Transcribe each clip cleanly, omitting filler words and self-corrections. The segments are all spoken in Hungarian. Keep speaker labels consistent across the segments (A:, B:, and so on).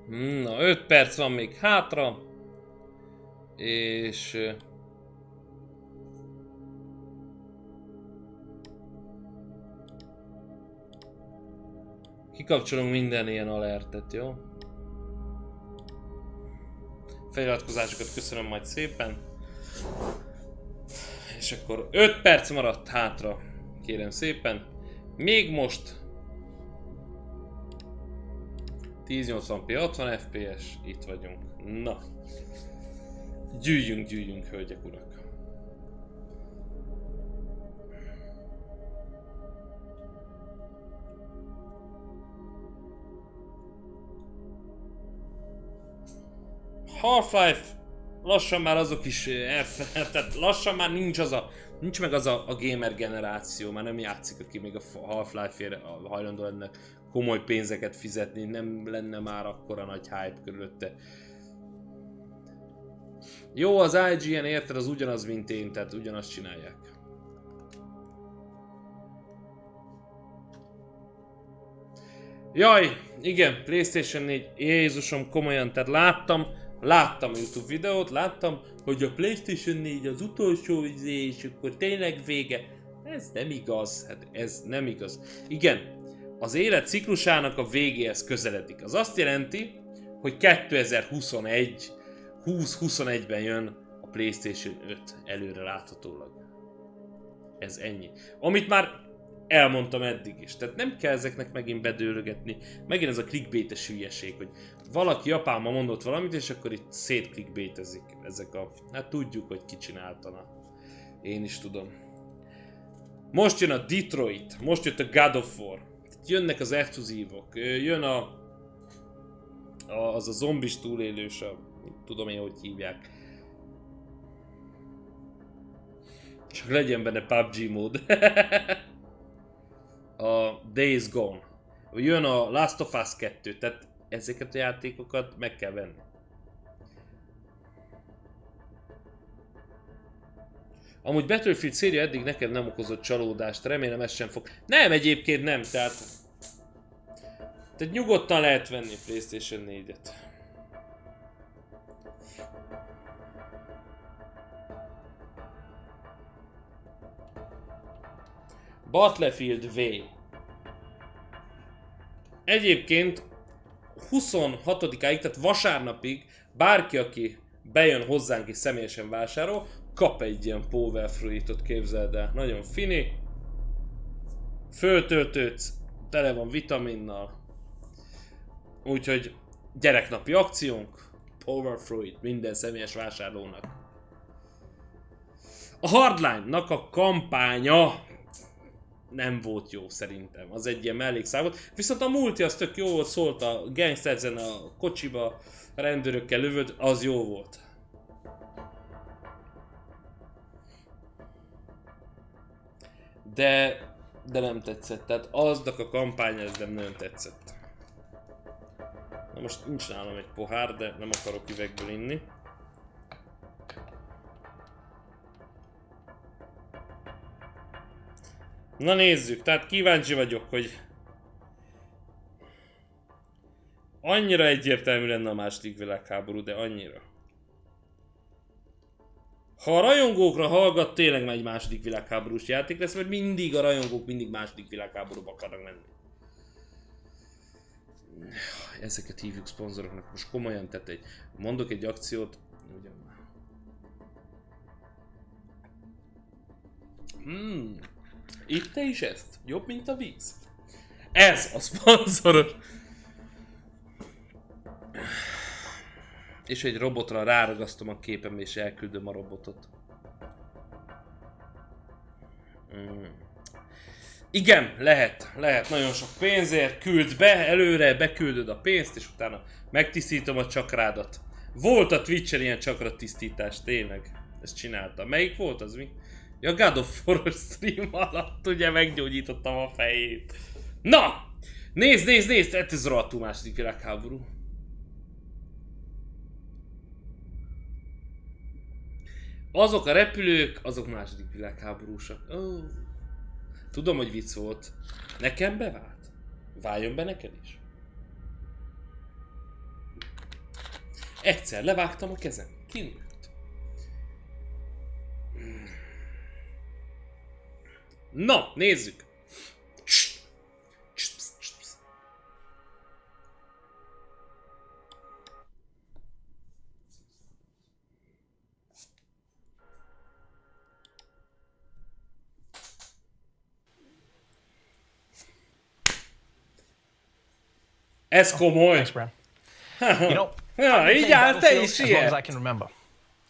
A: Na, 5 perc van még hátra. És... kikapcsolunk minden ilyen alertet, jó? Feliratkozásokat köszönöm majd szépen. És akkor 5 perc maradt hátra, kérem szépen. Még most 1080p 60 fps, itt vagyunk. Na. Gyűjjünk, gyűjjünk, hölgyek, urak. Half-Life, lassan már azok is tehát lassan már nincs meg az a gamer generáció, már nem játszik, aki még a Half-Life-ért hajlandó lenne komoly pénzeket fizetni, nem lenne már akkora nagy hype körülötte. Jó, az IGN érted, az ugyanaz, mint én, tehát ugyanazt csinálják. Jaj, igen, PlayStation 4, Jézusom, komolyan, tehát láttam YouTube videót, láttam, hogy a PlayStation 4 az utolsó és akkor tényleg vége. Ez nem igaz, hát ez nem igaz. Igen, az élet ciklusának a végéhez közeledik. Az azt jelenti, hogy 2021-ben jön a PlayStation 5 előre láthatólag. Ez ennyi. Amit már elmondtam eddig is, tehát nem kell ezeknek megint bedőlögetni. Megint ez a clickbaites hülyeség, hogy valaki Japánban mondott valamit, és akkor itt szétclickbaitezik ezek a... hát tudjuk, hogy ki csináltana. Én is tudom. Most jön a Detroit, most jött a God of War. Jönnek az exkluzívok, jön az a zombis túlélős, tudom én, hogy hívják. Csak legyen benne PUBG mód. A Days Gone. Jön a Last of Us 2, tehát ezeket a játékokat meg kell venni. Amúgy Battlefield széria eddig nekem nem okozott csalódást, remélem ez sem fog. Nem, egyébként nem, tehát nyugodtan lehet venni PlayStation 4-et. Battlefield V. Egyébként 26-áig, tehát vasárnapig bárki, aki bejön hozzánk és személyesen vásárol, kap egy ilyen Power Fruitot, képzeld el. Nagyon fini. Föltöltődsz, tele van vitaminnal. Úgyhogy gyereknapi akciónk, Power Fruit minden személyes vásárlónak. A Hardline-nak a kampánya nem volt jó szerintem, az egy ilyen mellékszám volt. Viszont a multi az tök jó volt, szólt a gangsterzen a kocsiba, a rendőrökkel lövöd, az jó volt. De nem tetszett, tehát aznak a kampánya ez nem nagyon tetszett. Na most nincs nálam egy pohár, de nem akarok üvegből inni. Na nézzük, tehát kíváncsi vagyok, hogy annyira egyértelmű lenne a második világháború, de annyira. Ha a rajongókra hallgat, tényleg egy második világháborús játék lesz, mert mindig a rajongók mindig második világháborúba akarnak menni. Ezeket hívjuk szponzoroknak, most komolyan, tehát mondok egy akciót, ugyan már. Itt te is ezt? Jobb, mint a víz? Ez a szponzoros! És egy robotra ráragasztom a képembe és elküldöm a robotot. Igen, lehet nagyon sok pénzért, küld be előre, beküldöd a pénzt és utána megtisztítom a csakrádat. Volt a Twitch-en ilyen csakra tisztítás, tényleg. Ezt csináltam. Melyik volt az mi? Ja, God of War stream alatt ugye meggyógyítottam a fejét. Na! Nézd! Ez rohadtul második világháború. Azok a repülők, azok második világháborúsak. Oh. Tudom, hogy vicc volt. Nekem bevált. Váljon be neked is. Egyszer levágtam a kezem. Kinőtt. Na, nézzük. Ez komoly.
B: Thanks, Brad. You know,
A: Ja, így áll, te is
B: as long
A: ilyen.
B: as I can remember.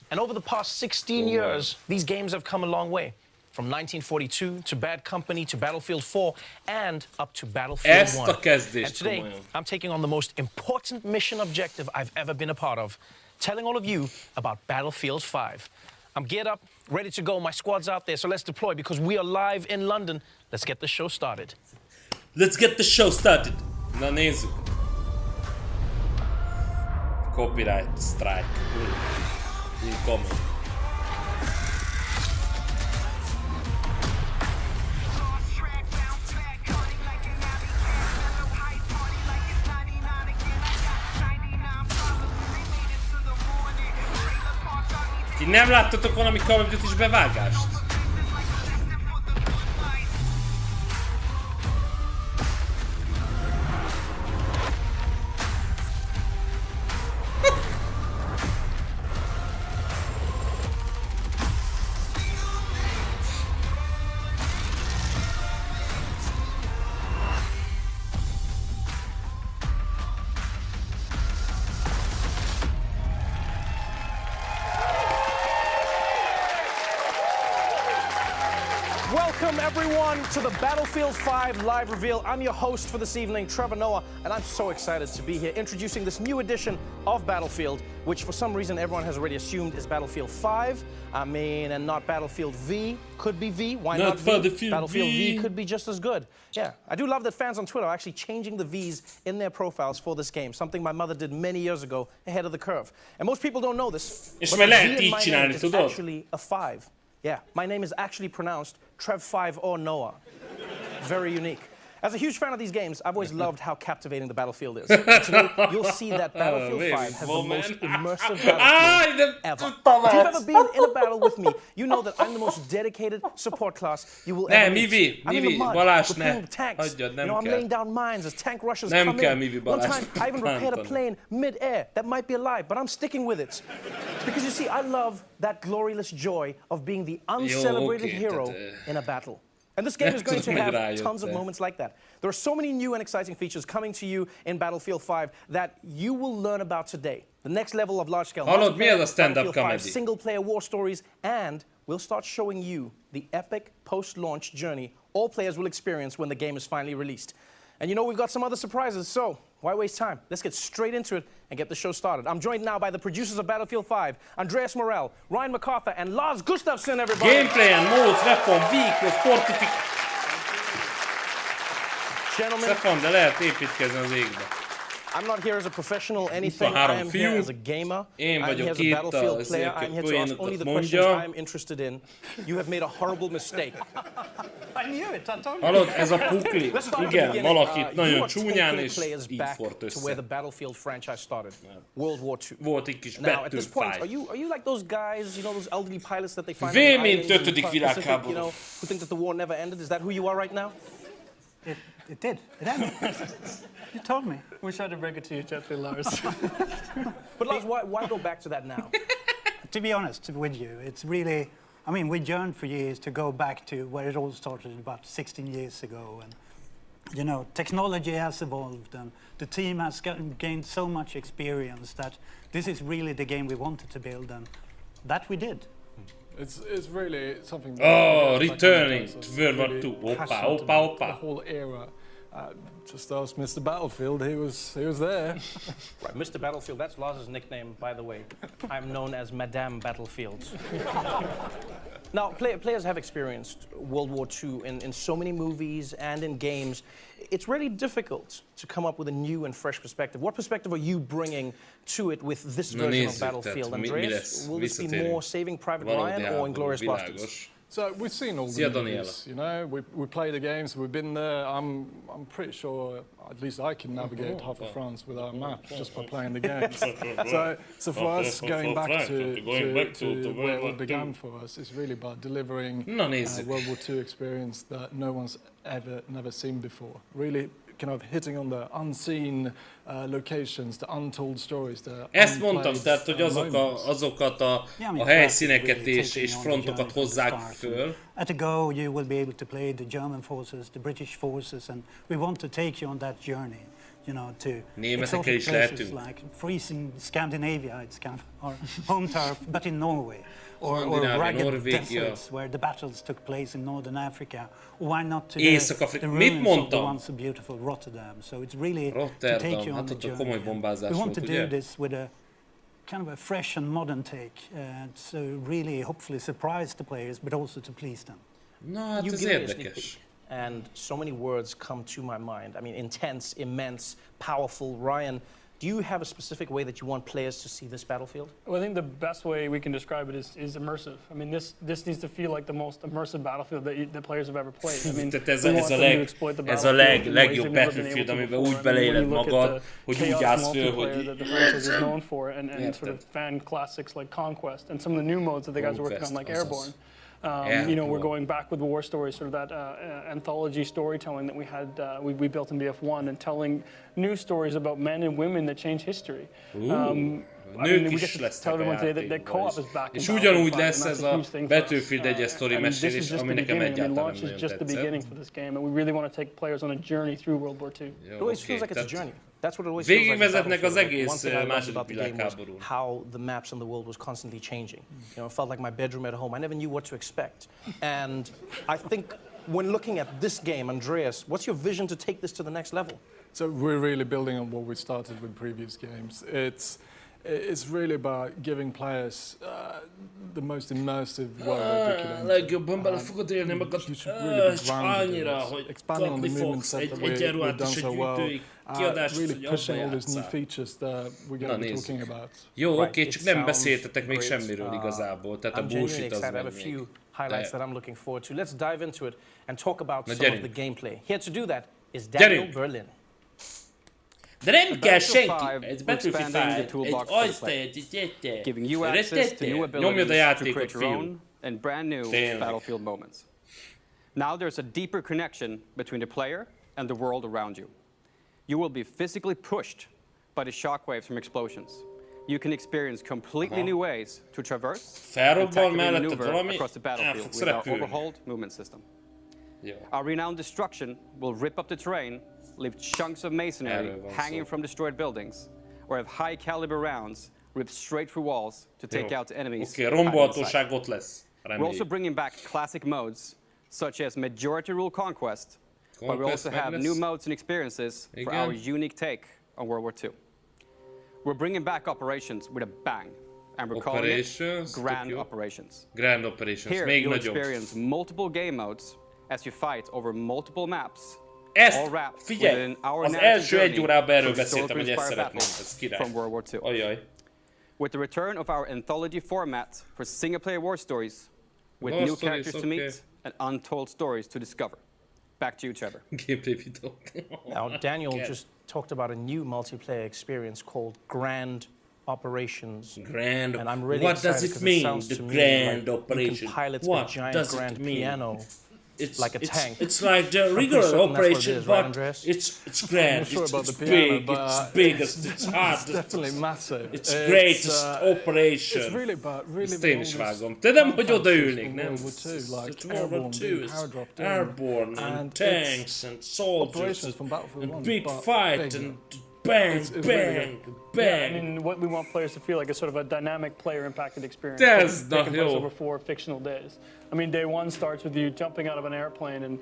B: And over the past 16 years, these games have come a long way. From 1942 to Bad Company to Battlefield 4 and up to Battlefield 1.
A: Ezt a kezdést
B: And today,
A: komolyan.
B: I'm taking on the most important mission objective I've ever been a part of, telling all of you about Battlefield 5. I'm geared up, ready to go. My squad's out there, so let's deploy because we are live in London. Let's get the show started.
A: Let's get the show started. Na nézzük. Copyright strike. Incoming. Ti nem láttatok valami Call of Duty-s bevágást?
B: Welcome, everyone, to the Battlefield 5 live reveal. I'm your host for this evening, Trevor Noah, and I'm so excited to be here introducing this new edition of Battlefield, which for some reason everyone has already assumed is Battlefield 5. I mean, and not Battlefield V. Could be V. Why not V? Battlefield V could be just as good. Yeah, I do love that fans on Twitter are actually changing the V's in their profiles for this game, something my mother did many years ago ahead of the curve. And most people don't know this, but the V in my name is actually a 5. Yeah, my name is actually pronounced Trev5 or Noah. Very unique. As a huge fan of these games, I've always loved how captivating the Battlefield is. And today, you'll see that Battlefield 5 has the most immersive battlefield ever. If you've ever been in a battle with me, you know that I'm the most dedicated support class you will ever meet. I'm in the mud, repairing the tanks. I'm laying down mines as tank rushers come in. One time, I even repaired a plane mid-air that might be alive, but I'm sticking with it. Because you see, I love that glorious joy of being the uncelebrated hero in a battle. And this game is going to have tons of moments like that. There are so many new and exciting features coming to you in Battlefield 5 that you will learn about today. The next level of large-scale Battlefield 5 single-player war stories, and we'll start showing you the epic post-launch journey all players will experience when the game is finally released. And you know we've got some other surprises, so why waste time? Let's get straight into it and get the show started. I'm joined now by the producers of Battlefield 5, Andreas Morell, Ryan MacArthur, and Lars Gustafsson, everybody.
A: Gameplayen, mód, weapon, vékos,
B: Gentlemen,
A: Stefan, de lehet építkezni az égbe.
B: I'm not here as a professional anything. I am here as a gamer. I'm here as a Battlefield player. I'm here to ask only the questions I'm interested in. You have made a horrible mistake.
C: I knew it, I told you.
A: Hallod, ez a pukli. Igen, valakit nagyon csúnyán és így fort
B: to where the
A: össze.
B: Battlefield franchise started. World War II.
A: Volt egy kis
B: Now, at this point,
A: betűfáj.
B: are you like those guys, you know, those elderly pilots that they find
A: V,
B: on the
A: mint
B: islands in
A: ötödik
B: the Pacific,
A: világháború.
B: you know, who think that the war never ended? Is that who you are right now?
C: It did. It ended. You told me. Wish I'd have bring it to you gently, Lars.
B: But Lars, why go back to that now?
C: To be honest with you, it's really, I mean, we yearned for years to go back to where it all started about 16 years ago. And, you know, technology has evolved and the team has gained so much experience that this is really the game we wanted to build, and that we did.
D: It's really something.
A: Oh, returning to World War II. Opa.
D: The whole era. Just ask Mr. Battlefield. He was there.
B: Right, Mr. Battlefield. That's Lars's nickname, by the way. I'm known as Madame Battlefield. Now, players have experienced World War II in so many movies and in games. It's really difficult to come up with a new and fresh perspective. What perspective are you bringing to it with this version of Battlefield, Andreas? Will this be more Saving Private Ryan or Inglourious Basterds?
D: So we've seen all the movies, you know. We play the games. We've been there. I'm pretty sure, at least I can navigate half of France without maps just by playing the games. so for us, going back to where it all began for us, is really about delivering World War II experience that no one's never seen before. Really kind of hitting on the unseen locations, the untold stories.
A: Ezt mondtam, tehát, hogy azokat a helyszíneket és frontokat hozzák föl.
C: At a go, you will be able to play the German forces, the British forces, and we want to take you on that journey. You know, to exotic places like freezing Scandinavia, it's kind of our home turf, but in Norway. Or rugged deserts where the battles took place in Northern Africa. Why not to the ruins of the once so beautiful Rotterdam? So it's really to take you on the journey. We want to do this with a kind of a fresh and modern take, so really hopefully surprise the players, but also to please them.
A: Na, hát ez érdekes.
B: And so many words come to my mind. I mean, intense, immense, powerful. Ryan, do you have a specific way that you want players to see this battlefield?
E: Well, I think the best way we can describe it is immersive. I mean, this needs to feel like the most immersive battlefield that players have ever played. I mean,
A: ez a legjobb Battlefield, amiben úgy beleéled magad, hogy úgy állsz föl, hogy...
E: that the franchise is known for, and sort of fan classics like Conquest, and some of the new modes that the guys are working on, like Airborne. You know, we're going back with war stories, sort of that anthology storytelling that we had, we built in BF1, and telling new stories about men and women that change history.
A: Nők is lesznek a játékban is. És ugyanúgy lesz ez a Battlefield 1-es sztori mesélés, ami nekem egyáltalán nem nagyon tetszett. Végigvezetnek az egész második világháborún.
B: How the maps in the world was constantly changing. You know, it felt like my bedroom at home. I never knew what to expect. And I think when looking at this game, Andreas, what's your vision to take this to the next level?
D: So we're really building on what we started with previous games. It's really about giving players the most immersive world they can.
A: Legjobban bele fogod élni magad, és annyira, hogy kapni fogsz egy egyenruhát és egy gyűjtői kiadást, hogy abba játsszál. Na nézd. Jó, oké, csak nem beszéltetek még semmiről igazából, tehát a bullshit az meg még.
B: Highlights that I'm looking forward to. Let's dive into it and talk about some of the gameplay. Here to do that is Daniel Berlin.
A: De nem kell senki, ez Battlefield 5,
F: giving you access to new abilities to create your own and brand new battlefield moments. Now there's a deeper connection between the player and the world around you. You will be physically pushed by the shockwaves from explosions. You can experience completely new ways to traverse and tactically maneuver across the battlefield with our overhauled movement system. Our renowned destruction will rip up the terrain, leave chunks of masonry hanging from destroyed buildings, or have high-caliber rounds ripped straight through walls to take out enemies. We're also bringing back classic modes, such as Majority Rule Conquest, but we also have new modes and experiences for our unique take on World War II. We're bringing back operations with a bang, and we're calling it Grand Operations.
A: Grand Operations,
F: Here you'll experience multiple game modes as you fight over multiple maps.
A: Ezt, figyelj, az első egy órában erről beszéltem, hogy ezt szeretném, ez király.
F: From World War II.
A: Ajaj.
F: With the return of our anthology format for single-player war stories, with new characters to meet and untold stories to discover. Back to you, Trevor.
A: Gameplay video.
B: Now, Daniel just talked about a new multiplayer experience called Grand Operations.
A: Grand.
B: And I'm really
A: what does it mean, the Grand
B: like
A: Operation?
B: Pilot
A: What
B: a giant
A: does
B: grand
A: it mean?
B: piano. Like a tank.
A: It's like the regular operation, but it's grand.
D: Sure
A: it's big. It's biggest. It's hard.
D: It's definitely massive.
A: It's greatest operation.
D: It's really about
A: Ezt én is vágom. Te nem, hogy odaülnék, nem?
D: Like
A: World War II is airborne and tanks and soldiers and big fight and bang, bang, bang.
E: I mean, what we want players to feel like is sort of a dynamic player-impacted experience.
A: That's
E: taking place over 4 fictional days. I mean, day one starts with you jumping out of an airplane and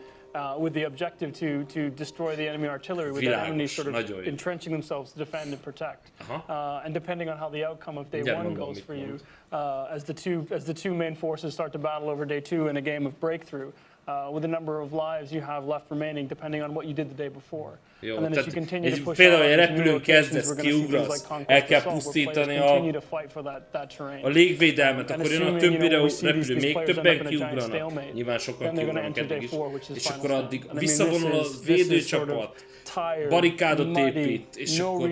E: with the objective to destroy the enemy artillery, with the enemy sort of entrenching themselves to defend and protect. And depending on how the outcome of day one goes for you, as the two main forces start to battle over day two in a game of breakthrough, with the number of lives you have left remaining, depending on what you did the day before.
A: Jó,
E: and then as you continue to push
A: például egy
E: out,
A: repülőn kezdesz, kiugrasz, el kell pusztítani a légvédelmet, akkor jön a többi repülő, még többen kiugranak. Nyilván sokan kiugranak eddig is. És akkor addig visszavonul a védőcsapat, barikádot épít, és akkor...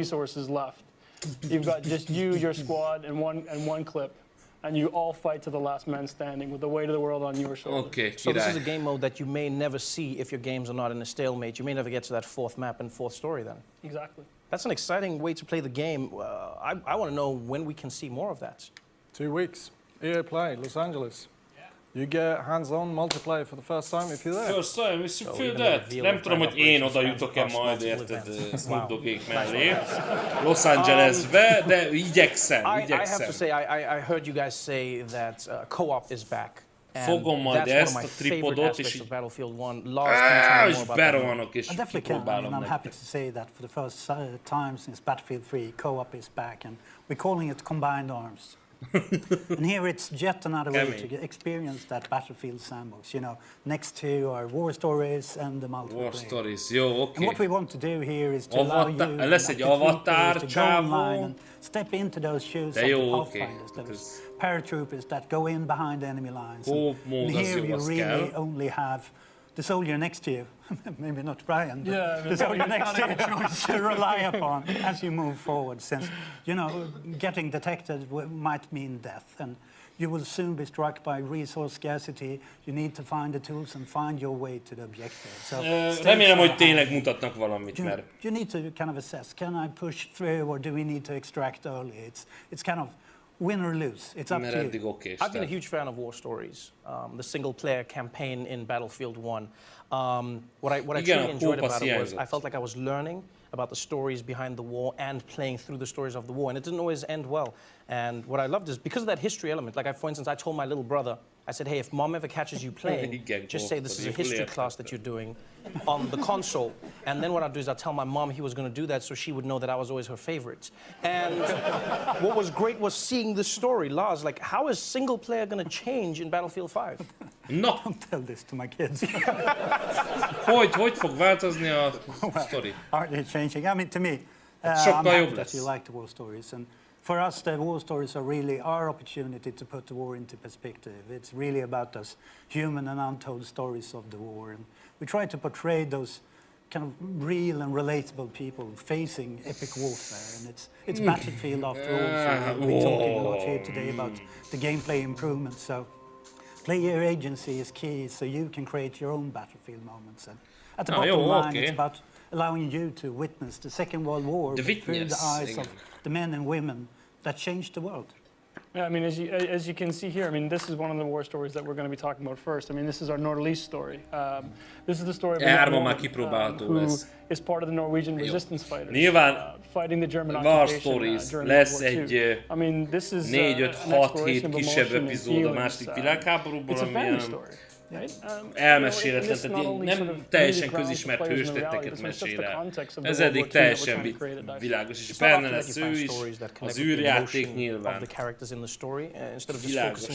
E: You've got just you, your squad, and one clip. And you all fight to the last man standing with the weight of the world on your shoulders.
A: Okay,
B: so this is a game mode that you may never see if your games are not in a stalemate. You may never get to that fourth map and fourth story then.
E: Exactly.
B: That's an exciting way to play the game. I want to know when we can see more of that.
D: 2 weeks. EA Play, Los Angeles. You get hands-on multiplayer for the first time if you're there.
A: First time, if you feel that. Nem tudom, hogy én oda jutok-e majd, érted, Snoop Doggék mellé. Los Angelesbe, de igyekszem.
B: I have to say, I heard you guys say that co-op is back.
A: Fogom majd ezt a tripodot, és így... és berohanok, és kipróbálom
C: I'm happy to say that for the first time since Battlefield 3, co-op is back, and we're calling it Combined Arms. And here it's yet another way to experience that Battlefield sandbox, you know, next to our war stories and the multiplayer.
A: War stories, jó, okay.
C: And what we want to do here is to allow you
A: lesz egy avatar, csávó.
C: And step into those shoes of the Pathfinders, those paratroopers that go in behind the enemy lines. And here you really only have the soldier next to you, maybe not Brian, but the soldier next to you to rely upon as you move forward, since, you know, getting detected might mean death, and you will soon be struck by resource scarcity. You need to find the tools and find your way to the objective. So
A: remélem, hogy tényleg mutatnak valamit, mert...
C: You need to kind of assess, can I push through, or do we need to extract early? It's kind of win or lose. It's up to you.
B: I've been a huge fan of war stories. The single-player campaign in Battlefield 1. What I truly enjoyed about it was I felt like I was learning about the stories behind the war and playing through the stories of the war, and it didn't always end well. And what I loved is because of that history element. Like, for instance, I told my little brother, I said, hey, if mom ever catches you playing, just say this is a history class that you're doing on the console. And then what I'll do is I'll tell my mom he was going to do that so she would know that I was always her favorite. And what was great was seeing the story. Lars, like, how is single player going to change in Battlefield 5?
A: No.
C: Don't tell this to my kids.
A: Hogy fog változni a story?
C: Are they changing? I mean, to me, I'm happy that you like the war stories. And for us, the war stories are really our opportunity to put the war into perspective. It's really about those human and untold stories of the war. And we try to portray those kind of real and relatable people facing epic warfare. And it's Battlefield after all, so we're talking a lot here today about the gameplay improvements. So player agency is key, so you can create your own Battlefield moments. And at the bottom line, it's about allowing you to witness the Second World War through the eyes of the men and women that changed the world.
E: Yeah, I mean, as you can see here, I mean, this is one of the war stories that we're going to be talking about first. I mean, this is our Nordlys story. This is the story of a woman who is part of the Norwegian resistance fighters, fighting the German occupation during World War II. I mean, this is
A: 4-5-6-7 kisebb epizód a második világháborúból, ami elmeséletlen, tehát nem teljesen közismert hőstetteket mesél el. Ez eddig teljesen világos, és benne lesz ő is, az űrjáték nyilván. Világos.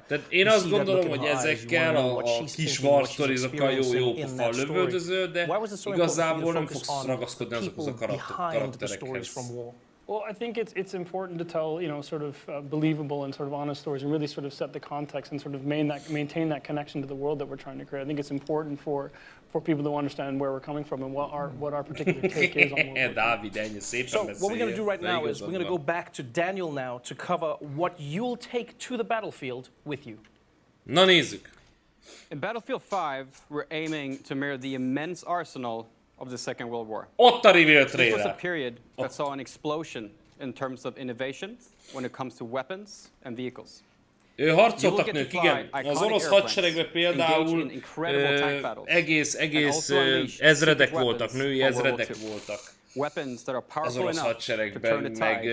A: Tehát én azt gondolom, hogy ezekkel a kis war sztorizokkal jó pofa lövöldöző, de igazából nem fogsz ragaszkodni azokhoz a karakterekhez.
E: Well, I think it's important to tell, you know, sort of believable and sort of honest stories, and really sort of set the context and sort of maintain that connection to the world that we're trying to create. I think it's important for people to understand where we're coming from and what our particular take is on World War II.
B: So what we're going to do right now is we're going to go back to Daniel now to cover what you'll take to the battlefield with you.
A: Na nézzük.
F: In Battlefield 5, we're aiming to mirror the immense arsenal of the Second World War.
A: Ott a reveal trailer.
F: This was a period that saw an explosion in terms of innovation when it comes to weapons and vehicles.
A: Harcoltak nők, igen. Az orosz hadseregben például egész ezredek voltak, női ezredek voltak. Az orosz hadseregben, meg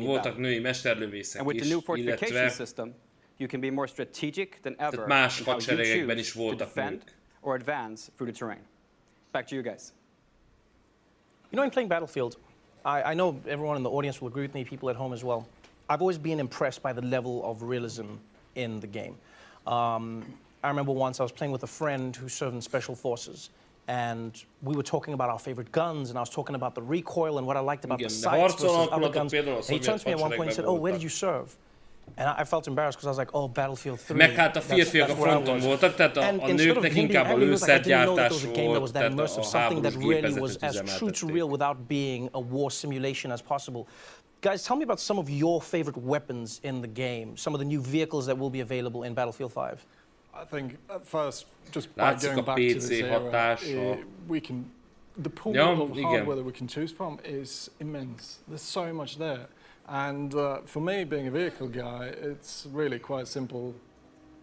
A: voltak női mesterlövészek is, illetve tehát más hadseregekben is voltak nők.
F: Or advance through the terrain. Back to you guys.
B: You know, in playing Battlefield, I know everyone in the audience will agree with me, people at home as well. I've always been impressed by the level of realism in the game. I remember once I was playing with a friend who served in special forces. And we were talking about our favorite guns, and I was talking about the recoil and what I liked about the sights versus other guns. And he turned to me at one point and said, "Oh, where did you serve?" And I felt embarrassed because I was like, "Oh, Battlefield 3."
A: Meg hát a férfiak a fronton voltak, tehát a nőknek inkább a lőszergyártás volt, tehát a háborús gépezet üzemeltették.
B: Without being a war simulation as possible. Guys, tell me about some of your favorite weapons in the game, some of the new vehicles that will be available in Battlefield 5.
D: I think at first, just by going back to this era, we can, the pool of hardware that we can choose from is immense. There's so much there. And for me, being a vehicle guy, it's really quite a simple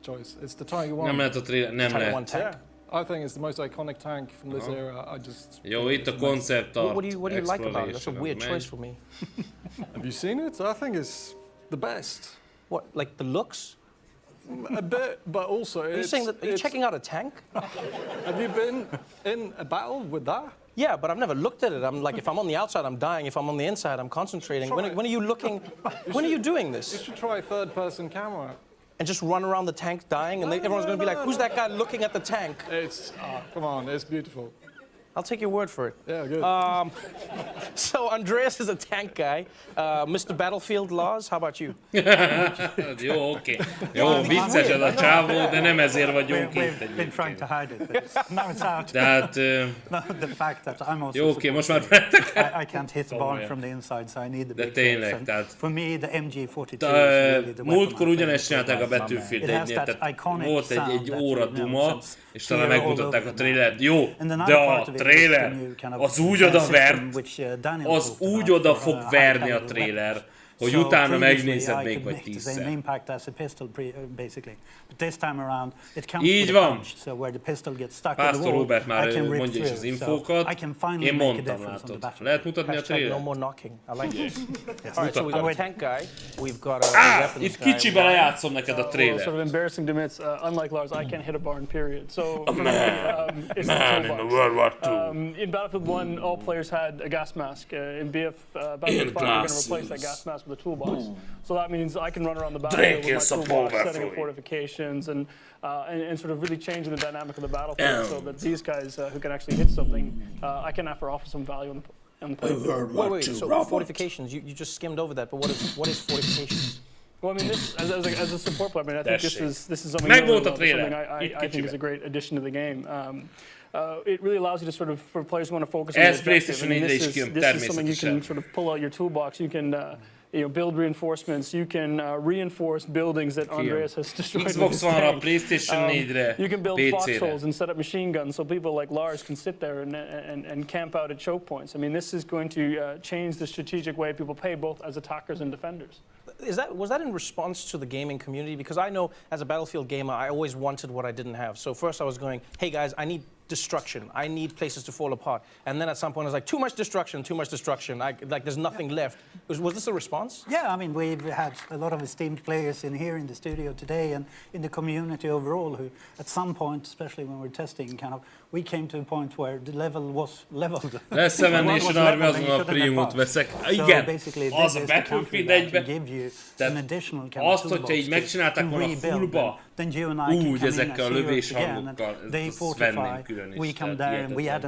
D: choice. It's the Tiger 1.
A: Tiger
B: 1 tank.
D: I think it's the most iconic tank from this era. I just...
A: Jó, itt a concept art.
B: What do you like about it? That's a weird choice for me.
D: Have you seen it? I think it's the best.
B: What, like the looks?
D: A bit, but also
B: are you saying that, are you checking out a tank?
D: Have you been in a battle with that?
B: Yeah, but I've never looked at it. I'm like, if I'm on the outside, I'm dying. If I'm on the inside, I'm concentrating. When are you looking? When are you doing this?
D: You should try third-person camera.
B: And just run around the tank dying, and everyone's going to be like, who's that guy looking at the tank?
D: It's, come on, it's beautiful.
B: I'll take your word for it.
D: Yeah, good.
B: So Andreas is a tank guy. Mr. Battlefield Laws, how about you?
A: Jó, oké. Jó, vicces ez a csávó, de nem ezért vagyunk itt
C: We've been trying to hide it. Now it's out.
A: Tehát...
C: The fact that I'm also...
A: Jó, oké, most már...
C: I can't hit the barn from the inside, so I need the big
A: tényleg, tehát...
C: For me, the MG42 is really the
A: múltkor ugyanezt csinálták a Battlefield 1-nél, tehát volt egy óra duma, és talán megmutatták a trailert. Jó, de a trailer, az úgy odavert, az úgy oda fog verni a trailer, hogy utána megnézed még vagy 10-szer. Így van. Pásztor Robert már mondja is az infókat. Én mondtam, látod. Lehet mutatni a trailer? Itt kicsiben lejátszom neked a trailer.
E: Sort of embarrassing to admit, unlike Lars, I can't hit a barn, period. So
A: A man in the World War II.
E: In Battlefield 1, all players had a gas mask. In Battlefield 5, we're going to replace that gas mask with a toolbox. So that means I can run around the battlefield with my toolbox, setting up fortifications and sort of really changing the dynamic of the battlefield so that these guys who can actually hit something, I can offer some value on the play.
B: Wait, so fortifications, you just skimmed over that, but what is fortifications?
E: Well, I mean, this as a support player, I mean, I think this is something I think is a great addition to the game. It really allows you to sort of, for players who want to focus on the objective. I mean, this is something you can sort of pull out your toolbox. You can build reinforcements. You can reinforce buildings that Andreas has destroyed.
A: Xbox One-ra, PlayStation 4-re,
E: you can build foxholes and set up machine guns so people like Lars can sit there and camp out at choke points. I mean, this is going to change the strategic way people play, both as attackers and defenders.
B: Was that in response to the gaming community? Because I know as a Battlefield gamer, I always wanted what I didn't have. So first I was going, hey guys, I need destruction. I need places to fall apart. And then at some point I was like, too much destruction. Like there's nothing left. Was this a response?
C: Yeah, I mean, we've had a lot of esteemed players in here in the studio today and in the community overall who at some point, especially when we're testing, we came to a point where the level was leveled.
A: Lesz a Nation Army, azon a Primot veszek. Igen, az a Battlefield 1-be. Tehát azt, hogyha így megcsinálták volna fullba, úgy ezekkel a lövés hangokkal, ezt venném külön is.
C: We come there and we had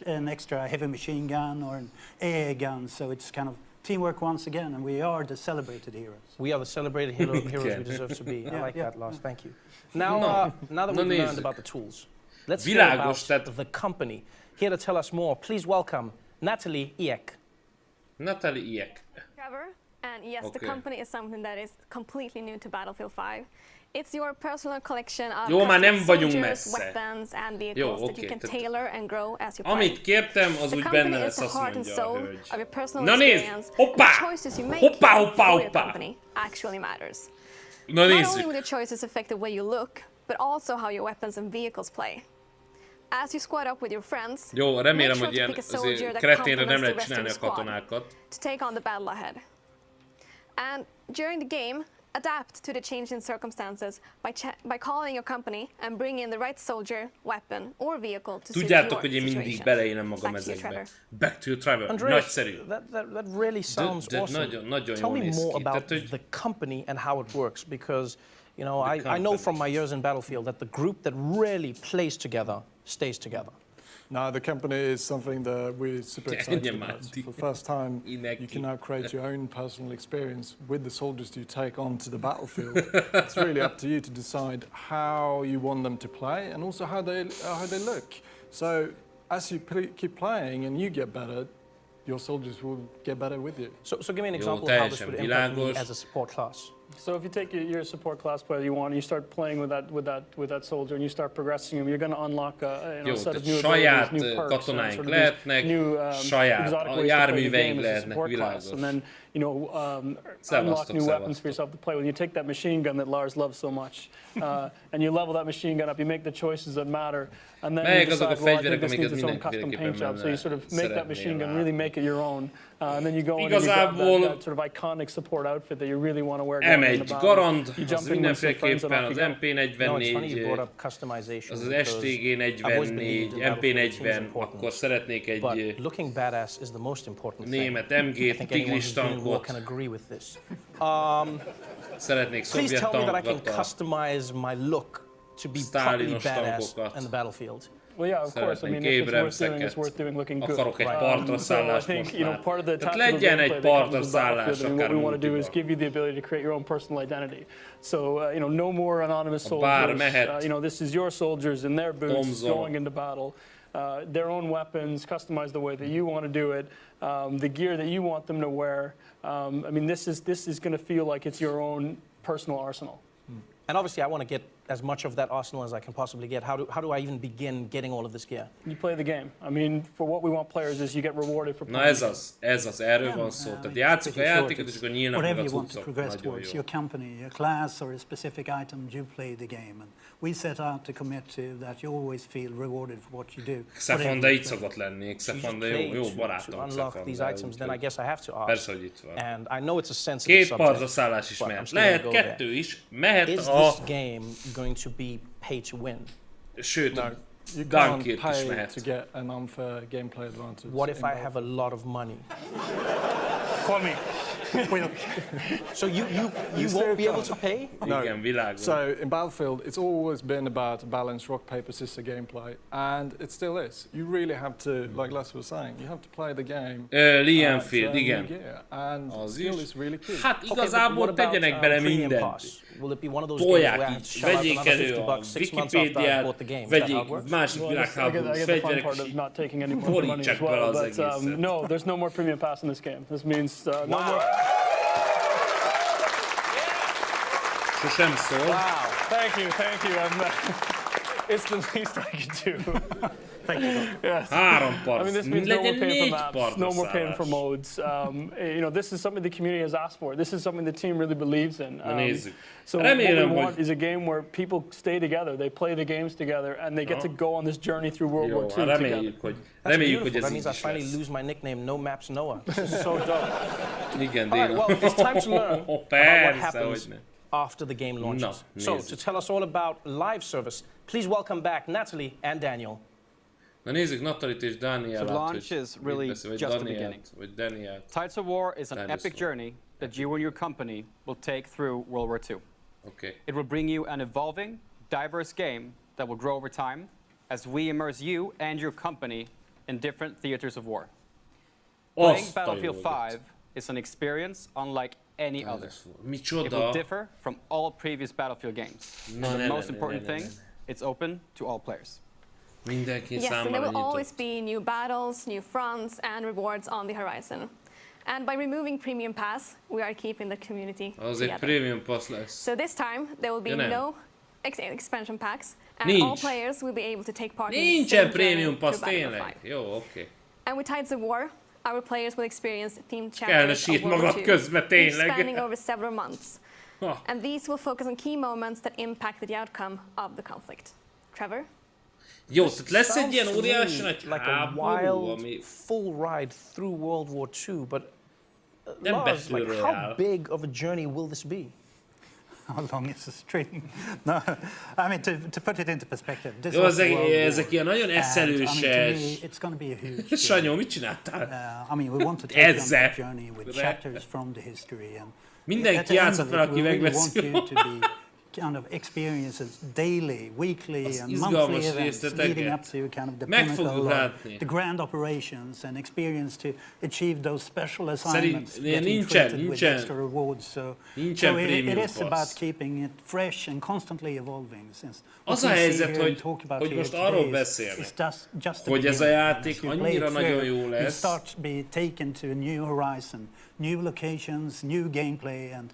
C: an extra heavy machine gun or an air gun, so it's kind of teamwork once again, and we are the celebrated heroes.
B: We are the celebrated heroes we deserve to be. I like that, Lars. Thank you. Now that we've learned about the tools, let's hear about the company. Here to tell us more, please welcome Natalie Eek.
A: Natalie Eek.
G: Trevor, and yes, the company is something that is completely new to Battlefield 5. It's your personal collection of soldiers, weapons and vehicles that you can tailor and grow as you play.
A: Amit kértem, az úgy benne lesz, azt mondja a hölgy.
G: Of your personal experience, the choices you make for your company actually matters. Not only will your choices affect the way you look, but also how your weapons and vehicles play. As you squad up with your friends,
A: jó, remélem, hogy ilyen azért kreténre nem lehet csinálni a katonákat.
G: To take on the battle ahead. And during the game, adapt to the changing circumstances by calling your company and bring in the right soldier, weapon or vehicle to suit your
A: Tudjátok, hogy én mindig beleélem magam ezekbe. Back to you, Trevor. Nagyszerű.
B: That really sounds awesome.
A: Nagyon
B: Tell me more about the company and how it works, because You know, I know from my years in Battlefield that the group that really plays together stays together.
D: No, the company is something that we're super excited about. For the first time, you can now create your own personal experience with the soldiers you take onto the battlefield. It's really up to you to decide how you want them to play and also how they look. So as you keep playing and you get better, your soldiers will get better with you.
B: So give me an example of how this would impact me as a support class.
E: So if you take your support class player you want, and you start playing with that soldier, and you start progressing him, you're going to unlock a set of new abilities, new perks, sort of new exotic ways to play the game as a support class, and then unlock new weapons for yourself to play with. You take that machine gun that Lars loves so much, and you level that machine gun up. You make the choices that matter, and then you decide, well, I think this needs its own custom paint job. So you sort of make that machine gun, really make it your own, and then you go in and you grab that sort of iconic support outfit that you really want to wear.
A: M1 Garand, az mindenféleképpen az MP44, az STG44, MP40, akkor szeretnék egy német MG Tigris tankot, szeretnék szovjet tankokat, Stalinos tankokat.
E: Well, yeah, of course. I mean, if it's worth doing looking good.
A: Akarok egy partra szállást most már. Tehát legyen egy partra szállás, akár
E: what we want to do is give you the ability to create your own personal identity. So, no more anonymous soldiers. This is your soldiers in their boots
A: Konzol.
E: going into battle. Their own weapons, customized the way that you want to do it. The gear that you want them to wear. I mean, this is going to feel like it's your own personal arsenal.
B: And obviously, I want to get as much of that arsenal as I can possibly get. How do I even begin getting all of this gear?
E: You play the game. I mean, for what we want players is you get rewarded for playing.
A: Na ez az, erről van szó. Tehát játsszuk a játékot, és akkor nyílnak meg a
C: Whatever you want to
A: cuccok.
C: progress towards, your company, your class, or a specific item, you play the game. And we set out to commit to that you always feel rewarded for what you do.
A: Xefanda így szokott lenni. Xefanda jó barátom.
B: To unlock these items, then I guess I have to ask.
A: Persze, hogy itt van.
B: And I know it's a sensitive subject.
A: Két partra szállás is mehet. Lehet kettő is. Mehet
B: Is this game going to be pay to win?
A: Sőt,
D: you can't pay to get an unfair gameplay advantage.
B: What if I have a lot of money?
E: Call me.
B: So you won't be able to pay?
D: No. So in Battlefield, it's always been about a balanced rock, paper, scissors gameplay, and it still is. You really have to, like Les was saying, you have to play the game.
A: Lienfield, igen.
D: And skill is really key.
A: Hát igazából tegyenek bele mindent. Tolják így, vegyék elő a Wikipédiát, vegyék másik világháborús fegyverek, és borítsák bele az egészet.
E: No, there's no more premium pass in this game. This means no more.
A: Sosem szól.
E: Wow, thank you. It's the least I can do. Thank you. Yes.
A: 3 parts.
E: I mean, this means no more paying for maps, no more paying for modes. This is something the community has asked for. This is something the team really believes in. So what we want is a game where people stay together, they play the games together, and they get to go on this journey through World War II together.
A: Reméljük, hogy ez
B: That means I finally lose my nickname, No Maps Noah. This is so dope.
A: Igen,
B: all right, well, it's time to learn about what happens after the game launches. So, to tell us all about live service, please welcome back Natalie and Daniel.
A: Na nézzük Natalit és Danielt.
F: The launch is really just the beginning. Tides of War is an epic journey that you and your company will take through World War II.
A: Okay.
F: It will bring you an evolving, diverse game that will grow over time as we immerse you and your company in different theaters of war. Playing Battlefield 5 is an experience unlike any other. It will differ from all previous Battlefield games. And the most important thing, it's open to all players.
G: Yes, and there will always be new battles, new fronts, and rewards on the horizon. And by removing Premium Pass, we are keeping the community together.
A: Premium Pass lesz.
G: So this time, there will be no expansion packs, and all players will be able to take part in the same
A: Premium Pass,
G: tényleg.
A: Jó, okay.
G: And with Tides of War, our players will experience themed chapters of World War II, spanning over several months. And these will focus on key moments that impacted the outcome of the conflict. Trevor?
A: Jó, tehát lesz egy ilyen óriási nagy
B: háború, ami... full ride through World War II, but Lars, how big of a journey will this be?
C: How long is the string? No, I mean, to put it into perspective, this
A: jó, ezek ilyen nagyon eszelőses.
C: It's going to be a huge
A: Sanyó, mit csináltál?
C: I mean, we want to take on that journey with chapters from the history. And
A: mindenki játszott fel, aki megveszi.
C: kind of experiences daily, weekly and monthly events leading up to kind of the pinnacle of the grand operations and experience to achieve those special assignments, getting treated with extra rewards. So it is about keeping it fresh and constantly evolving. Since
A: az a helyzet, hogy most arról beszélnek, hogy ez a játék annyira nagyon jó lesz.
C: You start to be taken to a new horizon, new locations, new gameplay, and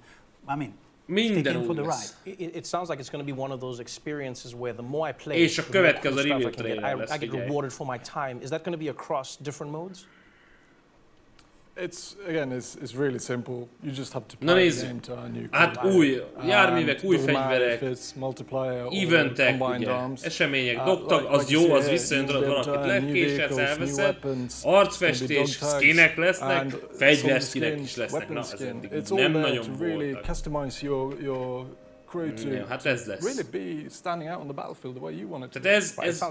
C: I mean,
A: minden új lesz.
B: It sounds like it's going to be one of those experiences where the more I play,
A: és a következő review trailer lesz,
B: I get rewarded for my time. Is that going to be across different modes?
D: It's really simple. You just have to play the game to earn new credit.
A: Hát új járművek, új fegyverek, eventek, ugye, események, dobtak, az jó, az visszajön, tudod, valakit lekéshetsz, elveszed, arcfestés, skinek lesznek, fegyverskinek is lesznek. Na, ez eddig nem nagyon voltak. Hát ez lesz. Tehát ez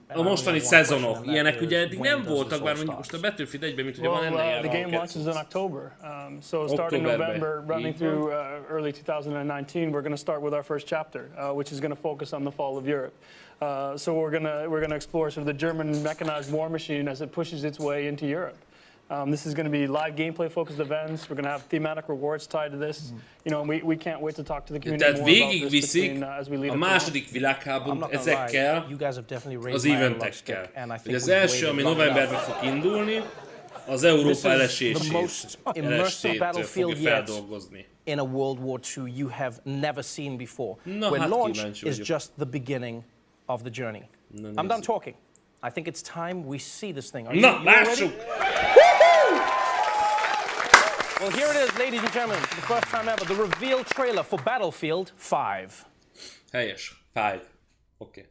A: a mostani szezonok, ilyenek ugye eddig nem voltak, bár mondjuk most a Battlefield 1-ben, mint ugye van ennek ilyen.
E: The game launches in October, so starting November, running through early 2019, we're going to start with our first chapter, which is going to focus on the fall of Europe. So we're gonna explore sort of the German mechanized war machine as it pushes its way into Europe. This is going to be live gameplay-focused events. We're going to have thematic rewards tied to this. You know, we can't wait to talk to the community more about this between, as we lead
A: a második világháborút ezekkel az eventekkel. Az első, ami novemberben fog indulni, az Európa elesését fogja feldolgozni.
B: In a World War II you have never seen before. Where launch is just the beginning of the journey. I'm done talking. I think it's time we see this thing.
A: Na, lássuk!
B: Well, here it is, ladies and gentlemen, for the first time ever, the reveal trailer for Battlefield 5.
A: Helyes. 5. Okay.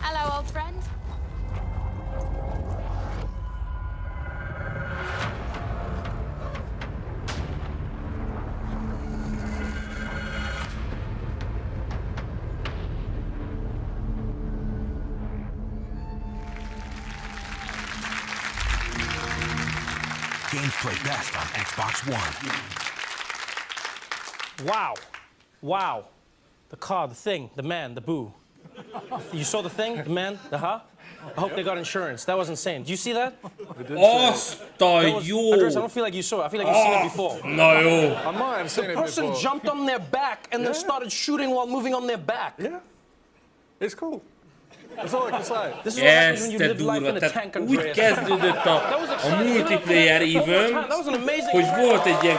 G: Hello, old friend.
H: Games play best on Xbox One.
B: Wow. Wow. The car, the thing, the man, the boo. You saw the thing, the man, the I hope they got insurance. That was insane. Did you see that? Andres, I don't feel like you saw it. I feel like you've seen it before.
A: No.
D: I might have seen it before.
B: The person jumped on their back and then started shooting while moving on their back.
D: Yeah. It's cool. That's all I can say.
A: Ez te durva, tehát úgy kezdődött a multiplayer event, hogy volt egy ilyen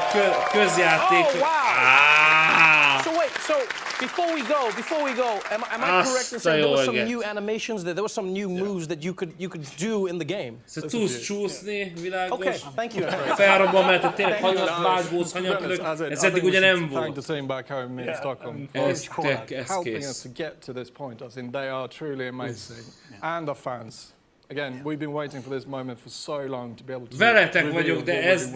A: közjáték.
B: So wait, so before we go, am I correct in saying there were some new animations, there were some new moves that you could do in the game?
A: Szóval tudsz csúszni, világos.
B: Okay, thank you.
A: Felrobban, mert tényleg hanyat vágóz, hanyatlök. Ez eddig ugye nem volt.
D: Thank the team back home in Stockholm
A: Ez
D: helping us
A: kész.
D: to get to this point. I think they are truly amazing. And the fans. Again, we've been waiting for this moment for so long to be able to.
A: Veletek vagyok, de ez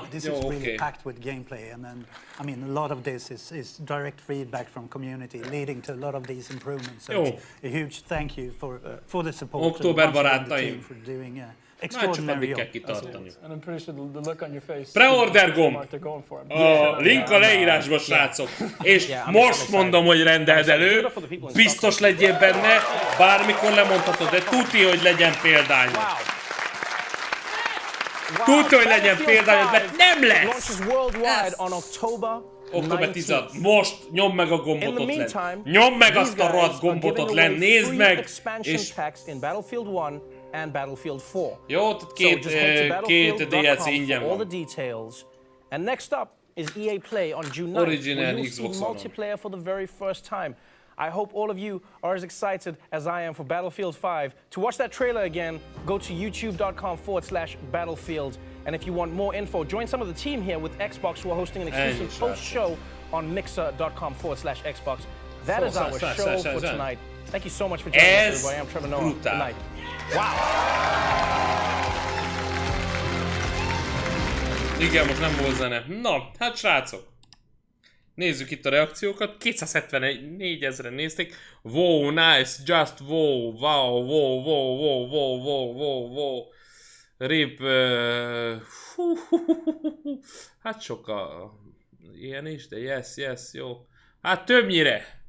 C: This is really packed with gameplay, and then I mean a lot of this is direct feedback from community, leading to a lot of these improvements. So it's a huge thank you for the support.
A: Október barátaim.
C: For doing
A: extraordinary jobb.
E: And I'm pretty sure the look on your face.
A: Pre-order gomb. A link a leírásban, srácok. És most mondom, hogy rendeld elő. Biztos legyél benne. Bármikor lemondhatod, de tuti, hogy legyen példányod. Tuti, hogy legyen példányod, mert nem lesz. Október 16. Most nyomd meg a gombot ott lenn. Nyomd meg azt a rohadt gombot ott lenn. Nézd meg. És
B: and Battlefield 4.
A: Jó, két DLC ingyen van.
B: All the details. And next up is EA Play on June 9th.
A: Original Xbox One.
B: Multiplayer for the very first time. I hope all of you are as excited as I am for Battlefield 5. To watch that trailer again, go to youtube.com/battlefield. And if you want more info, join some of the team here with Xbox who are hosting an exclusive post-show on mixer.com/Xbox. That is our show for tonight. Thank you so much for joining us, everybody. I'm Trevor Noah. Good night. Wow!
A: Igen, most nem volt zene. Na, hát srácok. Nézzük itt a reakciókat. 274 000-en nézték. Wow, nice, just wow, wow, wow, wow, wow, wow, wow, wow, wow. Rip. Hát sokkal. Ilyen is, de yes, jó. Hát többnyire.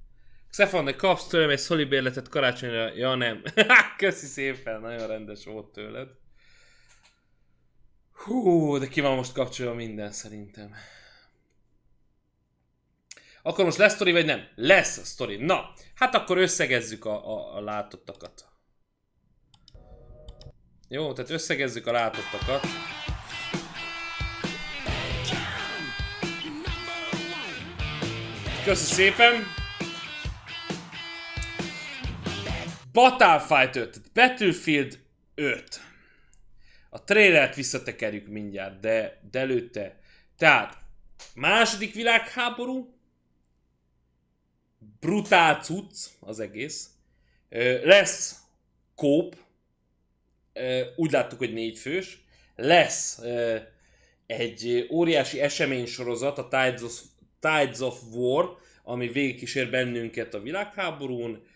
A: Stefan, de kapsz tőlem egy szolibérletet karácsonyra? Ja, nem. Köszi szépen, nagyon rendes volt tőled. Hú, de ki van most kapcsolva minden szerintem. Akkor most lesz sztori, vagy nem? Lesz a sztori. Na, hát akkor összegezzük a látottakat. Jó, tehát összegezzük a látottakat. Köszi szépen. Battlefield 5. A trailert visszatekerjük mindjárt, de előtte. Tehát, második világháború. Brutál cucc az egész. Lesz kóp. Úgy láttuk, hogy 4 fős. Lesz egy óriási eseménysorozat, a Tides of War, ami végigkísér bennünket a világháborún.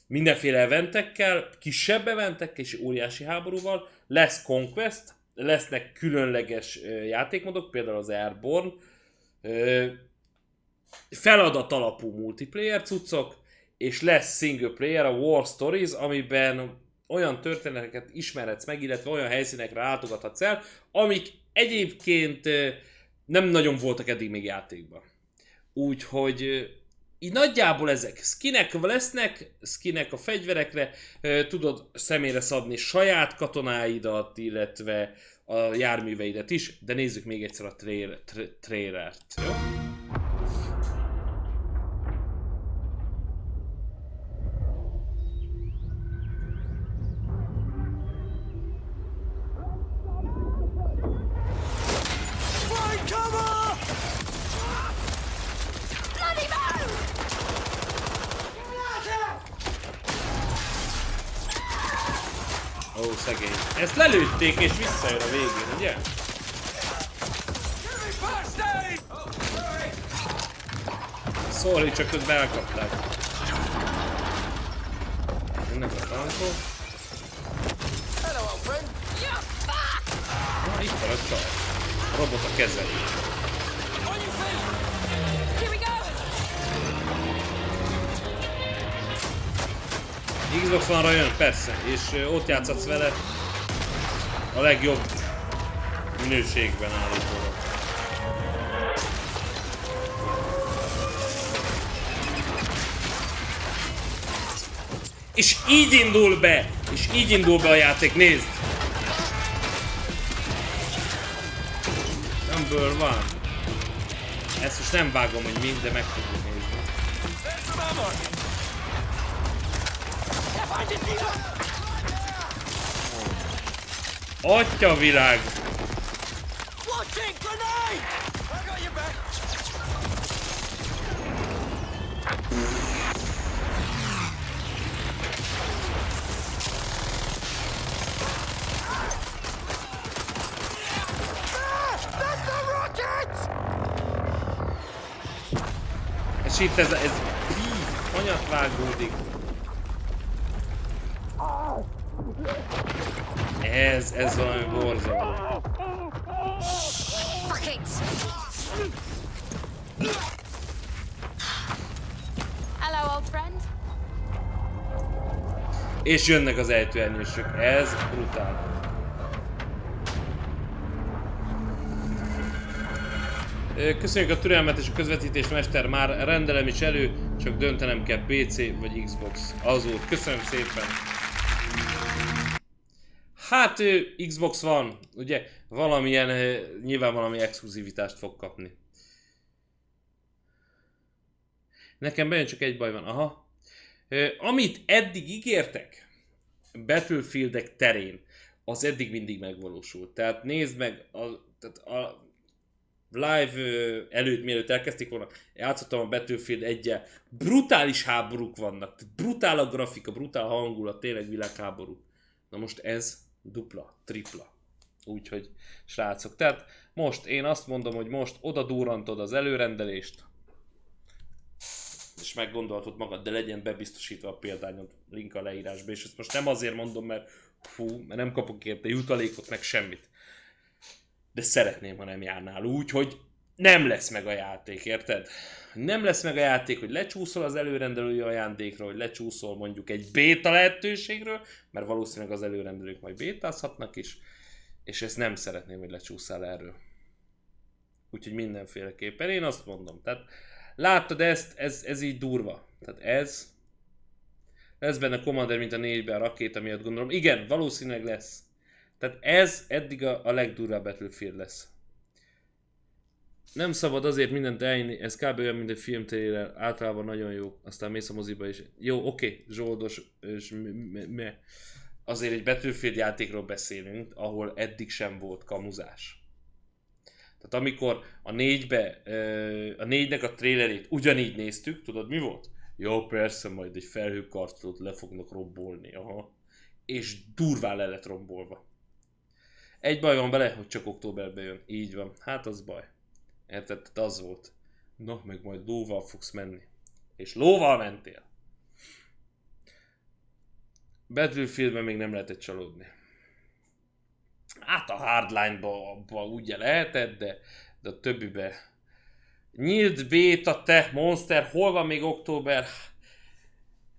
A: Mindenféle eventekkel, kisebb eventekkel és óriási háborúval. Lesz Conquest, lesznek különleges játékmódok, például az Airborne. Feladat alapú multiplayer cuccok, és lesz single player, a War Stories, amiben olyan történeteket ismerhetsz meg, illetve olyan helyszínekre látogathatsz el, amik egyébként nem nagyon voltak eddig még játékban. Úgyhogy így nagyjából ezek skinek lesznek, skinek a fegyverekre, tudod személyre szabni saját katonáidat, illetve a járműveidet is, de nézzük még egyszer a trailert, jó? Ó, szegény. Ezt lelőtték és visszajön a végén, ugye? Sorry, csak közben elkapták. Jönnek a tankok. Na, itt van a csaj. A robot a kezeli. Xbox One-ra jön, persze, és ott játszhatsz vele a legjobb minőségben állítólag. És így indul be! És így indul be a játék, nézd! Number one. Ezt most nem vágom, hogy mind, de meg fogjuk nézni. Atya világ! És itt ez anyat vágódik. Ez valami borzalmas.
G: Hello, old friend.
A: És jönnek az ejtőernyősök. Ez brutál. Köszönjük a türelmet és a közvetítést, mester, már rendelem is elő, csak döntenem kell PC vagy Xbox. Azóta. Köszönöm szépen. Hát Xbox van, ugye valamilyen, nyilván valami exkluzivitást fog kapni. Nekem bejön, csak egy baj van, aha. Amit eddig ígértek Battlefieldek terén, az eddig mindig megvalósult. Tehát nézd meg, a live előtt, mielőtt elkezdték volna, játszottam a Battlefield 1-jel, brutális háborúk vannak, brutál a grafika, brutál a hangulat, tényleg világháború. Na most ez dupla, tripla. Úgyhogy srácok, tehát most én azt mondom, hogy most oda durrantod az előrendelést, és meggondolhatod magad, de legyen bebiztosítva a példányod, link a leírásba, és ezt most nem azért mondom, mert nem kapok érte jutalékot, meg semmit. De szeretném, ha nem járnál úgy, hogy nem lesz meg a játék, érted? Nem lesz meg a játék, hogy lecsúszol az előrendelői ajándékról, hogy lecsúszol mondjuk egy béta lehetőségről, mert valószínűleg az előrendelők majd bétázhatnak is, és ezt nem szeretném, hogy lecsúszál erről. Úgyhogy mindenféleképpen én azt mondom, tehát láttad ezt, ez így durva. Tehát ez benne Commander, mint a 4-ben a rakéta miatt gondolom. Igen, valószínűleg lesz. Tehát ez eddig a legdurvább Battlefield lesz. Nem szabad azért mindent eljönni, ez kb. Olyan, mint egy filmtrailer, általában nagyon jó, aztán mész a moziba is. Jó, oké, zsoldos, és azért egy Battlefield játékról beszélünk, ahol eddig sem volt kamuzás. Tehát amikor a 4-nek a trailerét ugyanígy néztük, tudod mi volt? Jó, persze, majd egy felhőkarcolót le fognak rombolni, aha. És durván le lett rombolva. Egy baj van vele, hogy csak októberben jön. Így van. Hát az baj. Érted? Tehát az volt. Na, meg majd lóval fogsz menni. És lóval mentél. Battlefieldben még nem lehetett csalódni. Hát a Hardline-ba ugye lehetett, de a többibe. Nyílt béta, te monster, hol van még október?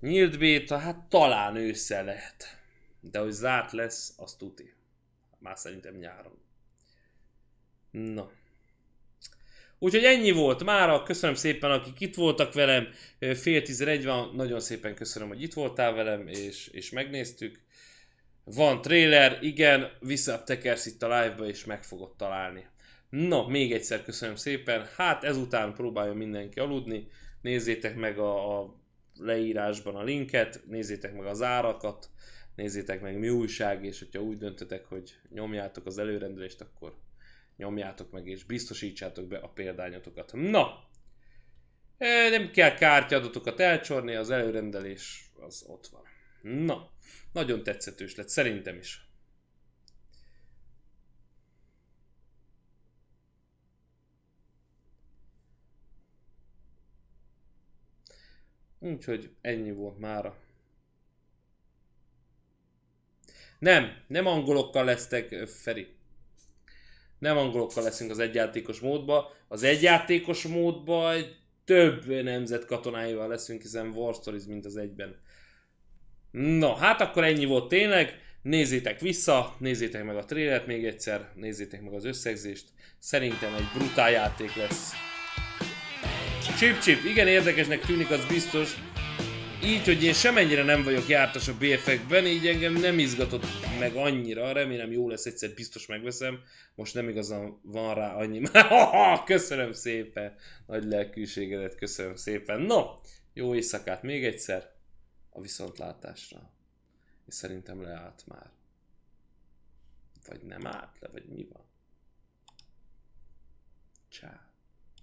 A: Nyílt béta, hát talán ősszel lehet. De hogy zárt lesz, az tuti. Már szerintem nyáron. Na. Úgyhogy ennyi volt mára. Köszönöm szépen, akik itt voltak velem. 9:10 van. Nagyon szépen köszönöm, hogy itt voltál velem, és megnéztük. Van trailer, igen, visszatekersz itt a live-ba, és meg fogod találni. Na, még egyszer köszönöm szépen. Hát ezután próbáljon mindenki aludni. Nézzétek meg a leírásban a linket, nézzétek meg az árakat, nézzétek meg mi újság, és hogyha úgy döntötek, hogy nyomjátok az előrendelést, akkor nyomjátok meg, és biztosítsátok be a példányotokat. Na! Nem kell kártyaadatokat elcsorni, az előrendelés az ott van. Na! Nagyon tetszetős lett, szerintem is. Úgyhogy ennyi volt mára. Nem angolokkal lesztek, Feri. Nem angolokkal leszünk az egyjátékos módba. Az egyjátékos módba több nemzet katonáival leszünk, hiszen War Stories, mint az egyben. Na, hát akkor ennyi volt tényleg. Nézzétek vissza, nézzétek meg a trailert még egyszer, nézzétek meg az összegzést. Szerintem egy brutál játék lesz. Csip, igen, érdekesnek tűnik, az biztos. így, hogy én semennyire nem vagyok jártas a BF-ekben, így engem nem izgatott meg annyira, remélem jó lesz, egyszer biztos megveszem, most nem igazán van rá annyi. Köszönöm szépen, nagy lelkűségedet, köszönöm szépen. No, jó éjszakát még egyszer, a viszontlátásra. És szerintem leállt már. Vagy nem állt le, vagy mi van? Ciao.